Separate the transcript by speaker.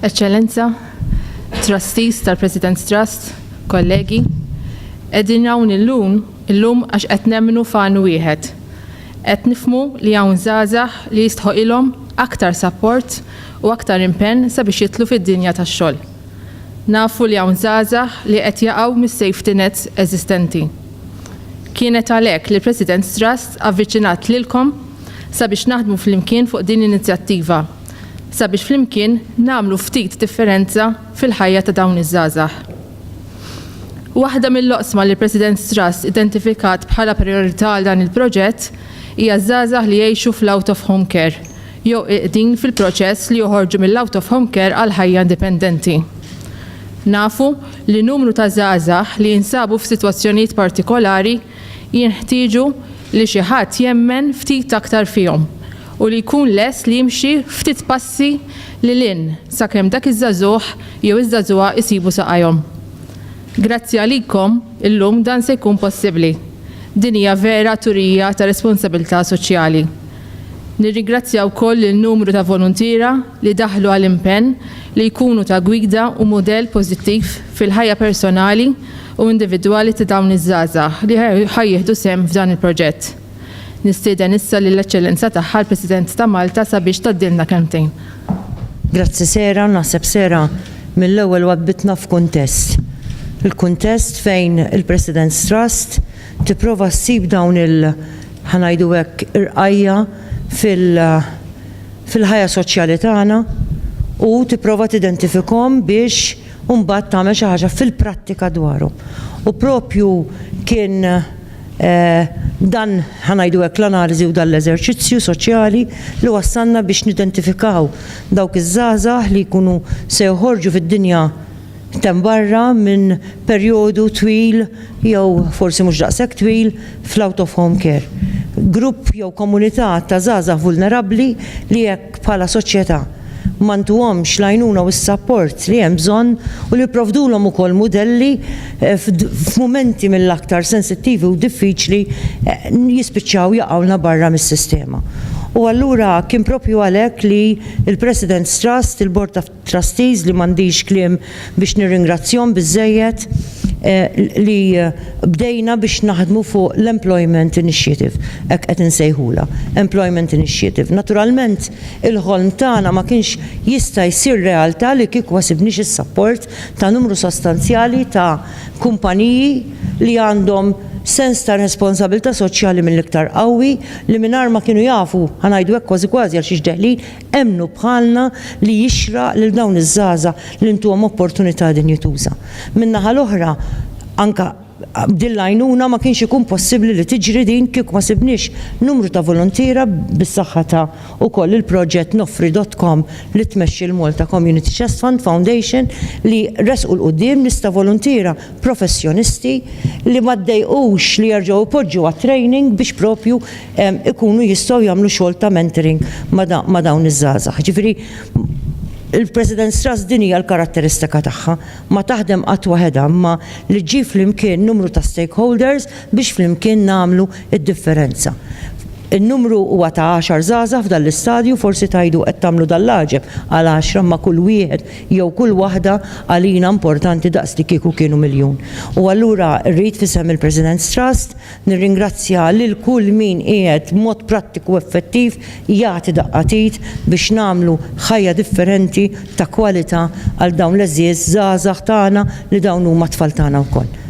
Speaker 1: Eccellenza, trustees tal-President's Trust, kollegi, qegħdin hawn illum għax qed nemmnu f'għan wieħed. Qed nifhmu li hawn żgħażagħ li jistħoqilhom aktar support u aktar impenn sabiex jitlu fid-dinja tax-xogħol. Nafu li hawn żgħażagħ li qed jaqgħu mis-safety nets eżistenti. Kienet għalhekk li l-President's Trust avviċinat lilkom sabiex naħdmu flimkien fuq din l-inizjattiva, sabiex flimkien nagħmlu ftit differenza fil-ħajja ta' dawn iż-żgħażagħ. Waħda mill-loqsma li l-President's Trust identifikat bħala priorità għal dan il-proġett hija żgħażagħ li jgħixu fl-out of home care jew qiegħdin fil-proċess li joħorġu mill-out of home care għal ħajja indipendenti. Nafu li numru ta' żgħażagħ li jinsabu f'sitwazzjonijiet partikolari jinħtieġu li xi ħadd jemmen ftit aktar fihom u li jkun lest li jimxi ftit passi lil sakemm dak iż-żagħżugħ jew iż-żagħżugħa jsibu saqajhom. Grazzi għalikom illum dan se jkun possibbli. Din hija vera turija ta' responsabilità soċjali. Nirringrazzja wkoll il-numru ta' volontira li daħlu għall-impenn li jkunu ta' gwida u mudell pożittiv fil-ħajja personali u individwali ta' dawn iż-żgħażagħ li ħajjieħdu sehem f'dan il-proġett. Nistieden issa lill-Eċċellenza tagħha l-President ta' Malta sabiex tgħaddilna kemmtejn.
Speaker 2: Grazzi Sera, naħseb Sera mill-ewwel wabbitna f'kuntest. Il-kuntest fejn il-President's Trust tipprova ssib dawn ħanajdu hekk irqajja fil-ħajja soċjali tagħna u tipprova tidentifikhom biex mbagħad tagħmel xi ħaġa fil-prattika dwarhom. U propju kien dan ħanajdu hekk l-analiżi u dan l-eżerċizzju soċjali li wassalna biex nidentifikaw dawk iż-żgħażagħ li jkunu se joħorġu fid-dinja barra minn perjodu twil jew forsi mhux daqshekk twil fl-out of home care. Grupp jew komunità ta' żgħażagħ vulnerabbli li hekk bħala soċjetà ma ntuhomx l-għajnuna u s-support li hemm bżonn u li jipprovdulhom ukoll mudelli f'mumenti mill-aktar sensittivi u diffiċli jispiċċaw jaqgħulna barra mis-sistema. U allura kien propju għalhekk li il-President's Trust, il-Board of Trustees li m'għandix kliem biex nirringrazzjahom biżżejjed li bdejna biex naħdmu fuq l-Employment Initiative, hekk qed insejħula, Employment Initiative. Naturalment il-ħolm tagħna ma kienx jista' jsir realtà li kieku ma sibniex is-support ta' numru sostanzjali ta' kumpaniji li għandhom sens ta' responsabilità soċjali mill-iktar qawwi li mingħajr ma kienu jafu ħanajdu hekk kważi għal xi ġdeħlin hemmnu bħalna li jixraq lil dawn iż-żgħażagħ li ntuhom opportunità din jituża. Min-naħa l-oħra anke din l-għajnuna ma kienx ikun possibbli li tiġri din kieku ma sibniex numru ta' volontira bis-saħħa ta' ukoll il-proġett Nofri.com li tmexxi l-Malta Community Trust Fund Foundation li resqu l-qudiem nista' volontira professjonisti li ma ddejqux li jerġgħu jpoġġu għat-training biex propju ikunu jistgħu jagħmlu xogħol ta' mentoring ma' dawn iż-żgħażagħ. Ġifieri il-President's Trust din hija l-karatteristika tagħha ma taħdem qatt waħedha imma li ġie flimkien numru ta' stakeholders biex flimkien nagħmlu id-differenza. Il-numru huwa ta' 10 żgħażagħ f'dan l-istadju forsi tgħidu qed tagħmlu dan l-għaġeb għal 10 ma' kull wieħed jew kull waħda għalina importanti daqs li kieku kienu miljun. U allura rrid fisem il-President's Trust nirringrazzja lil kull min qiegħed b'mod prattiku effettiv jagħti daqqatit biex nagħmlu ħajja differenti ta' kwalità għal dawn l-eżiż żgħażagħ tagħna li dawn huma tfal tagħna wkoll.